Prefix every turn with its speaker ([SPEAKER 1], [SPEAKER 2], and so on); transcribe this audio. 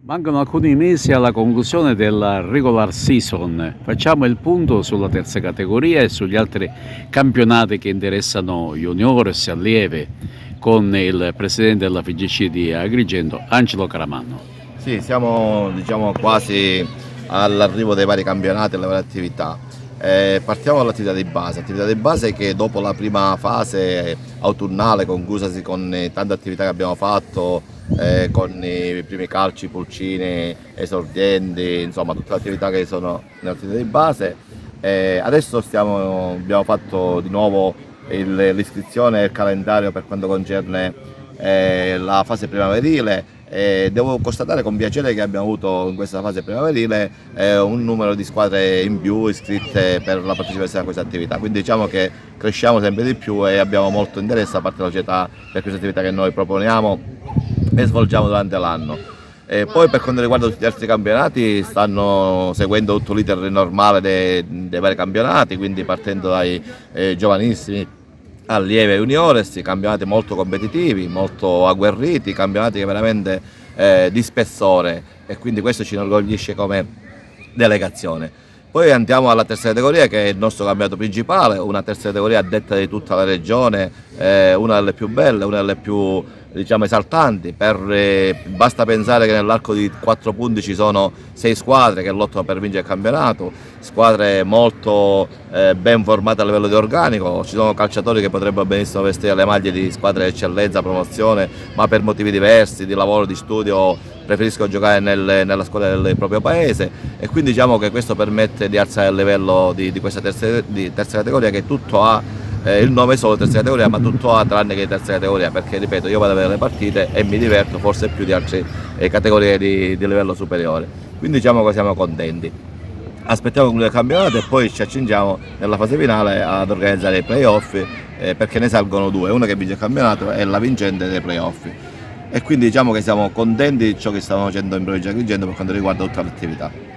[SPEAKER 1] Mancano alcuni mesi alla conclusione della regular season. Facciamo il punto sulla terza categoria e sugli altri campionati che interessano juniores e allieve con il presidente della FIGC di Agrigento, Angelo Caramanno.
[SPEAKER 2] Sì, siamo quasi all'arrivo dei vari campionati e delle varie attività. Partiamo dall'attività di base che dopo la prima fase autunnale conclusasi con tante attività che abbiamo fatto, con i primi calci, pulcini, esordienti, insomma tutte le attività che sono nell'attività di base. Adesso abbiamo fatto di nuovo l'iscrizione e il calendario per quanto concerne la fase primaverile. Devo constatare con piacere che abbiamo avuto in questa fase primaverile un numero di squadre in più iscritte per la partecipazione a questa attività, quindi diciamo che cresciamo sempre di più e abbiamo molto interesse da parte della società per queste attività che noi proponiamo e svolgiamo durante l'anno. Poi per quanto riguarda tutti gli altri campionati stanno seguendo tutto l'iter normale dei vari campionati, quindi partendo dai giovanissimi allievi e juniores, campionati molto competitivi, molto agguerriti, campionati che veramente di spessore, e quindi questo ci inorgoglisce come delegazione. Poi andiamo alla terza categoria, che è il nostro campionato principale, una terza categoria a detta di tutta la regione, una delle più belle, una delle più esaltanti. Basta pensare che nell'arco di 4 punti ci sono 6 squadre che lottano per vincere il campionato, squadre molto ben formate a livello di organico. Ci sono calciatori che potrebbero benissimo vestire le maglie di squadre di eccellenza, promozione, ma per motivi diversi, di lavoro, di studio, preferiscono giocare nella squadra del proprio paese, e quindi diciamo che questo permette di alzare il livello di questa terza categoria, che tutto ha il nome è solo terza categoria, ma tutto ha tranne che terza categoria, perché ripeto, io vado a vedere le partite e mi diverto forse più di altre categorie di livello superiore, quindi diciamo che siamo contenti. Aspettiamo concludere il campionato e poi ci accingiamo nella fase finale ad organizzare i playoff, perché ne salgono due, uno che vince il campionato e la vincente dei playoff, e quindi diciamo che siamo contenti di ciò che stiamo facendo in provincia di Agrigento per quanto riguarda tutta l'attività.